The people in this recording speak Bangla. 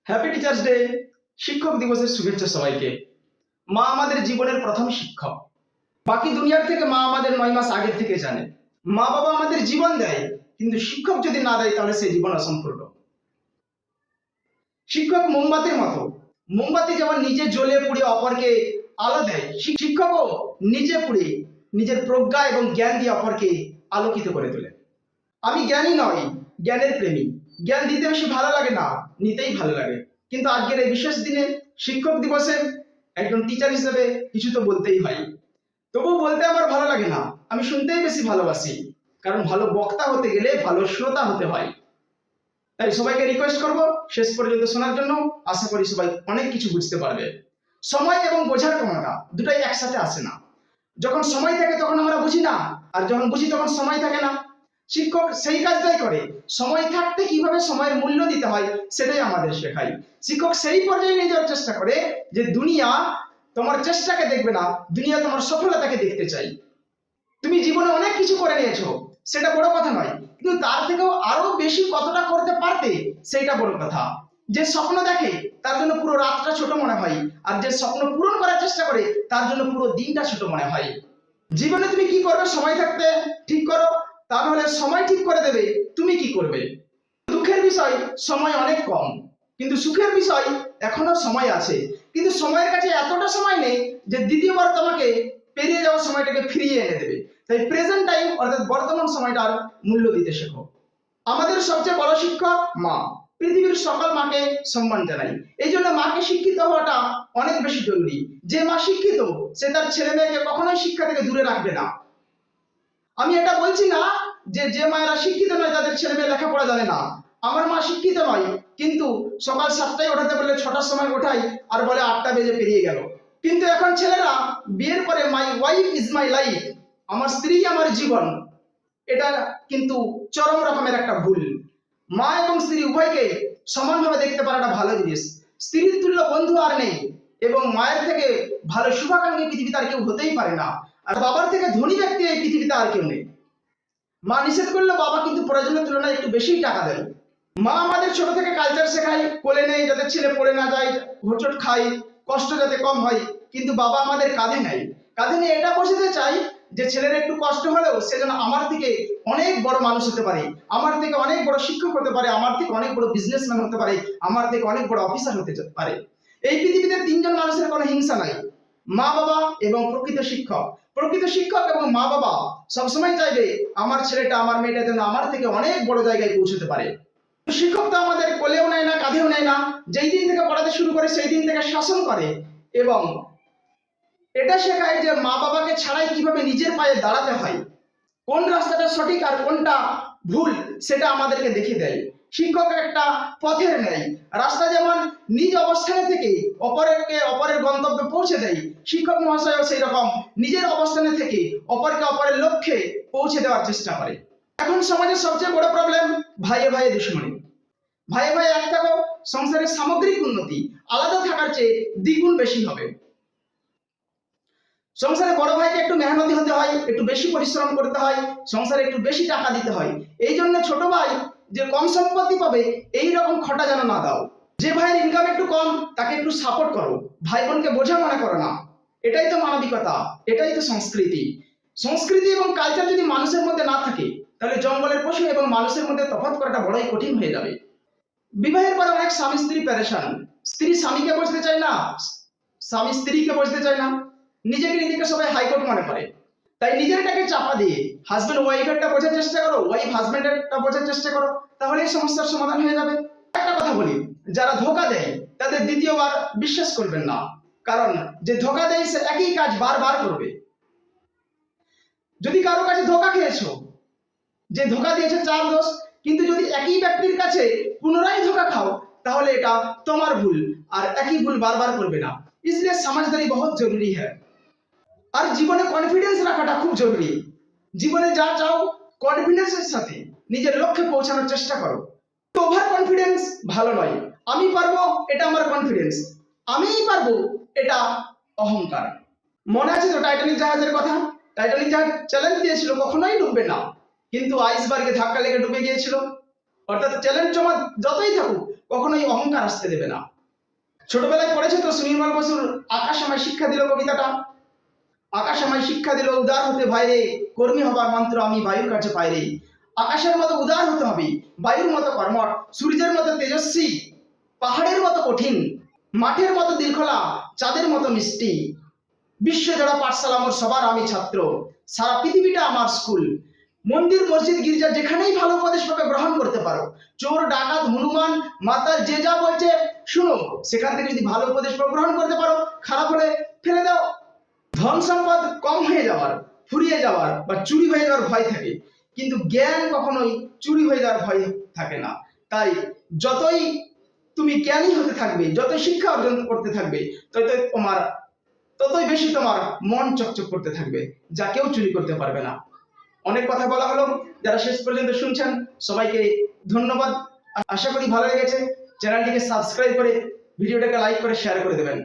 Happy teachers day. শিক্ষক দিবসের শুভেচ্ছা সবাইকে। মা আমাদের জীবনের প্রথম শিক্ষক। বাকি দুনিয়ার থেকে মা আমাদের 9 মাস আগের থেকে জানে। মা বাবা আমাদের জীবন দেয়, কিন্তু শিক্ষক যদি না দেয় তাহলে সেই জীবন অসম্পূর্ণ। শিক্ষক মোমবাতির মতো। মোমবাতি যেমন নিজে জ্বলে পুড়ে অপরকে আলো দেয়, শিক্ষকও নিজে পুড়ে নিজের প্রজ্ঞা এবং জ্ঞান দিয়ে অপরকে আলোকিত করে তোলে। আমি জ্ঞানী নই, জ্ঞানের প্রেমী। জ্ঞান দিতে বেশি ভালো লাগে না, নিতেই ভালো লাগে। কিন্তু আজকের এই বিশেষ দিনে শিক্ষক দিবসে একজন টিচার হিসেবে কিছু তো বলতেই হয়। তবুও বলতে আমার ভালো লাগে না, আমি শুনতেই বেশি ভালোবাসি। কারণ ভালো বক্তা হতে গেলে ভালো শ্রোতা হতে হয়। তাই সবাইকে রিকোয়েস্ট করব শেষ পর্যন্ত শোনার জন্য। আশা করি সবাই অনেক কিছু বুঝতে পারবে। সময় এবং বোঝার ক্ষমতা দুটাই একসাথে আসে না। যখন সময় থাকে তখন আমরা বুঝি না, আর যখন বুঝি তখন সময় থাকে না। শিক্ষক সেই কাজটাই করে, সময় থাকতে কিভাবে সময়ের মূল্য দিতে হয় সেটাই আমাদের শেখায়। শিক্ষক সেই পর্যায়ে নিয়ে যাওয়ার চেষ্টা করে যে দুনিয়া তোমার চেষ্টাকে দেখবে না, দুনিয়া তোমার সফলতাকে দেখতে চাই। তুমি জীবনে অনেক কিছু করে নিয়েছো, সেটা বড় কথা নয়, কিন্তু তার থেকেও আরো বেশি কতটা করতে পারতে সেটা বড় কথা। যে স্বপ্ন দেখে তার জন্য পুরো রাতটা ছোট মনে হয়, আর যে স্বপ্ন পূরণ করার চেষ্টা করে তার জন্য পুরো দিনটা ছোট মনে হয়। জীবনে তুমি কি করবে সময় থাকতে ঠিক করো, তা নাহলে সময় ঠিক করে দেবে তুমি কি করবে। দুঃখের বিষয় সময় অনেক কম, কিন্তু সুখের বিষয় এখনো সময় আছে। কিন্তু সময়ের কাছে এতটা সময় নেই যে দ্বিতীয়বার তোমাকে পেরিয়ে যাওয়া সময়টাকে ফিরিয়ে এনে দেবে। তাই প্রেজেন্ট টাইম অর্থাৎ বর্তমান সময়টার মূল্য দিতে শেখো। আমাদের সবচেয়ে বড় শিক্ষক মা। পৃথিবীর সকল মাকে সম্মান জানাই। এই জন্য মাকে শিক্ষিত হওয়াটা অনেক বেশি জরুরি। যে মা শিক্ষিত সে তার ছেলে মেয়েকে কখনোই শিক্ষা থেকে দূরে রাখবে না। আমি এটা বলছি না যে যে মায়েরা শিক্ষিত নয় তাদের ছেলে মেয়ে লেখাপড়া জানে না। আমার মা শিক্ষিত নয়, কিন্তু সকাল 7টায় ওঠাতে বললে 6টার সময় ওঠাই, আর বলে 8টা বেজে পেরিয়ে গেল। কিন্তু এখন ছেলেরা বিয়ের পরে my wife is my life, আমার স্ত্রী আমার জীবন। এটা কিন্তু চরম রকমের একটা ভুল। মা এবং স্ত্রী উভয়কে সমানভাবে দেখতে পারাটা ভালো জিনিস। স্ত্রীর তুল্য বন্ধু আর নেই, এবং মায়ের থেকে ভালো শুভাকাঙ্ক্ষী পৃথিবীতে আর কেউ হতেই পারে না। আর বাবার থেকে ধনী ব্যক্তি এই পৃথিবীতে আর কেউ নেই। মা নিষেধ করলে বাবা কিন্তু প্রয়োজনের তুলনায় একটু বেশিই টাকা দেয়। মা আমাদের ছোট থেকে কালচার শেখায়, কোলে নেই যাতে ছেলে পড়ে না যায়, হোঁচট খায়, কষ্ট যাতে কম হয়। কিন্তু বাবা আমাদের কাঁধে নেয়, কাঁধে নিয়ে এটা বোঝাতে চাই যে ছেলের একটু কষ্ট হলেও সে যেন আমার থেকে অনেক বড় মানুষ হতে পারে, আমার থেকে অনেক বড় শিক্ষক হতে পারে, আমার থেকে অনেক বড় বিজনেসম্যান হতে পারে, আমার থেকে অনেক বড় অফিসার হতে পারে। এই পৃথিবীতে 3জন মানুষের কোনো হিংসা নাই, মা বাবা এবং প্রকৃত শিক্ষক। প্রকৃত শিক্ষক এবং মা বাবা সবসময় চাইবে আমার ছেলেটা আমার মেয়েটা যেন আমার থেকে অনেক বড় জায়গায় পৌঁছতে পারে। শিক্ষক তো আমাদের কোলেও নেয় না, কাঁধেও নেয় না। যেই দিন থেকে পড়াতে শুরু করে সেই দিন থেকে শাসন করে, এবং এটা শেখায় যে মা বাবাকে ছাড়াই কিভাবে নিজের পায়ে দাঁড়াতে হয়, কোন রাস্তাটা সঠিক আর কোনটা ভুল সেটা আমাদেরকে দেখিয়ে দেয়। শিক্ষক একটা পথের নেয়, রাস্তা যেমন নিজ অবস্থানে থেকে অপরের গন্তব্যে পৌঁছে দেয়, শিক্ষক মহাশয়ও সেই রকম নিজের অবস্থানে থেকে অপরকে অপরের লক্ষ্যে পৌঁছে দেওয়ার চেষ্টা করে। এখন সমাজের সবচেয়ে বড় প্রবলেম ভাইয়ে ভাইয়ে দুশ্মনী। ভাইয়ে ভাইয়ে এক থাকো, সংসারের সামগ্রিক উন্নতি আলাদা থাকার চেয়ে দ্বিগুণ বেশি হবে। সংসারে বড় ভাইকে একটু মেহনতি হতে হয়, একটু বেশি পরিশ্রম করতে হয়, সংসারে একটু বেশি টাকা দিতে হয়। এই জন্য ছোট ভাই যে কম সম্পত্তি পাবে এই রকম খটা যেন না দাও। যে ভাইয়ের ইনকাম একটু কম তাকে একটু সাপোর্ট করো, ভাই বোনকে বোঝা মনে করো না। এটাই তো মানবিকতা, এটাই তো সংস্কৃতি। সংস্কৃতি এবং কালচার যদি মানুষের মধ্যে না থাকে তাহলে জঙ্গলের পশু এবং মানুষের মধ্যে তফাৎ করাটা বড়ই কঠিন হয়ে যাবে। বিবাহের পরে অনেক স্বামী স্ত্রী পেরেশান। স্ত্রী স্বামীকে বুঝতে চায় না, স্বামী স্ত্রীকে বুঝতে চায় না, নিজেকে সবাই হাইকোর্ট মনে করে। তাই নিজেরটাকে চাপা দিয়ে হাজবেন্ড ওয়াইফেরটা বোঝার চেষ্টা করো, ওয়াইফ হাজবেন্ডেরটা বোঝার চেষ্টা করো, তাহলে এই সমস্যার সমাধান হয়ে যাবে। একটা কথা বলি, যারা ধোঁকা দেয় তাদের দ্বিতীয়বার বিশ্বাস করবেন না, কারণ যে ধোঁকা দেয় সে একই কাজ বারবার করবে। যদি কারো কাছে ধোঁকা খেয়েছো, যে ধোঁকা দিয়েছে 4 দোষ, কিন্তু যদি একই ব্যক্তির কাছে পুনরায় ধোঁকা খাও তাহলে এটা তোমার ভুল, আর একই ভুল বারবার করবে না। इसलिए समझदारी बहुत जरूरी है। আর জীবনে কনফিডেন্স রাখাটা খুব জরুরি। জীবনে যা চাও কনফিডেন্সের সাথে নিজের লক্ষ্যে পৌঁছানোর চেষ্টা করো। ওভার কনফিডেন্স ভালো নয়। আমি পারবো এটা আমার কনফিডেন্স, আমিই পারবো এটা অহংকার। মনে আছে তো টাইটানিক জাহাজের কথা? টাইটানিক জাহাজ চ্যালেঞ্জ দিয়েছিল কখনোই ডুববে না, কিন্তু আইসবার্গে ধাক্কা লেগে ডুবে গিয়েছিল। অর্থাৎ চ্যালেঞ্জ যতই থাকুক কখনোই অহংকার আসতে দেবে না। ছোটবেলায় পড়েছে তো সুনির্মল বসুর আকাশ আমায় শিক্ষা দিল কবিতাটা। আকাশ আমায় শিক্ষা দিল উদার হতে ভাইরে, কর্মী হবার মন্ত্র আমি বায়ুর কাছে পাইরে। আকাশের মতো উদার হতে হবে, বায়ুর মতো কর্মঠ, সূর্যের মতো তেজস্বী, পাহাড়ের মতো কঠিন, মাঠের মতো দিলখোলা, চাঁদের মতো মিষ্টি। বিশ্বজোড়া পাঠশালা মোর সবার আমি ছাত্র, সারা পৃথিবীটা আমার স্কুল। মন্দির মসজিদ গির্জা যেখানেই ভালো উপদেশ পাবে গ্রহণ করতে পারো। চোর ডাকাত হনুমান মাতাল যে যা বলছে শুনো, সেখান থেকে যদি ভালো উপদেশ পাবে গ্রহণ করতে পারো, খারাপ হলে ফেলে দাও। ধন সম্পদ কম হয়ে যাওয়ার, ফুরিয়ে যাওয়ার বা চুরি হয়ে যাওয়ার ভয় থাকে, কিন্তু জ্ঞান কখনোই চুরি হয়ে যাওয়ার ভয় থাকে না। তাই যতই তুমি জ্ঞানী হতে থাকবে, যতই শিক্ষা অর্জন করতে থাকবে, ততই বেশি তোমার মন চকচক করতে থাকবে, যা কেউ চুরি করতে পারবে না। অনেক কথা বলা হলো, যারা শেষ পর্যন্ত শুনছেন সবাইকে ধন্যবাদ। আশা করি ভালো লেগেছে। চ্যানেলটিকে সাবস্ক্রাইব করে ভিডিওটাকে লাইক করে শেয়ার করে দেবেন।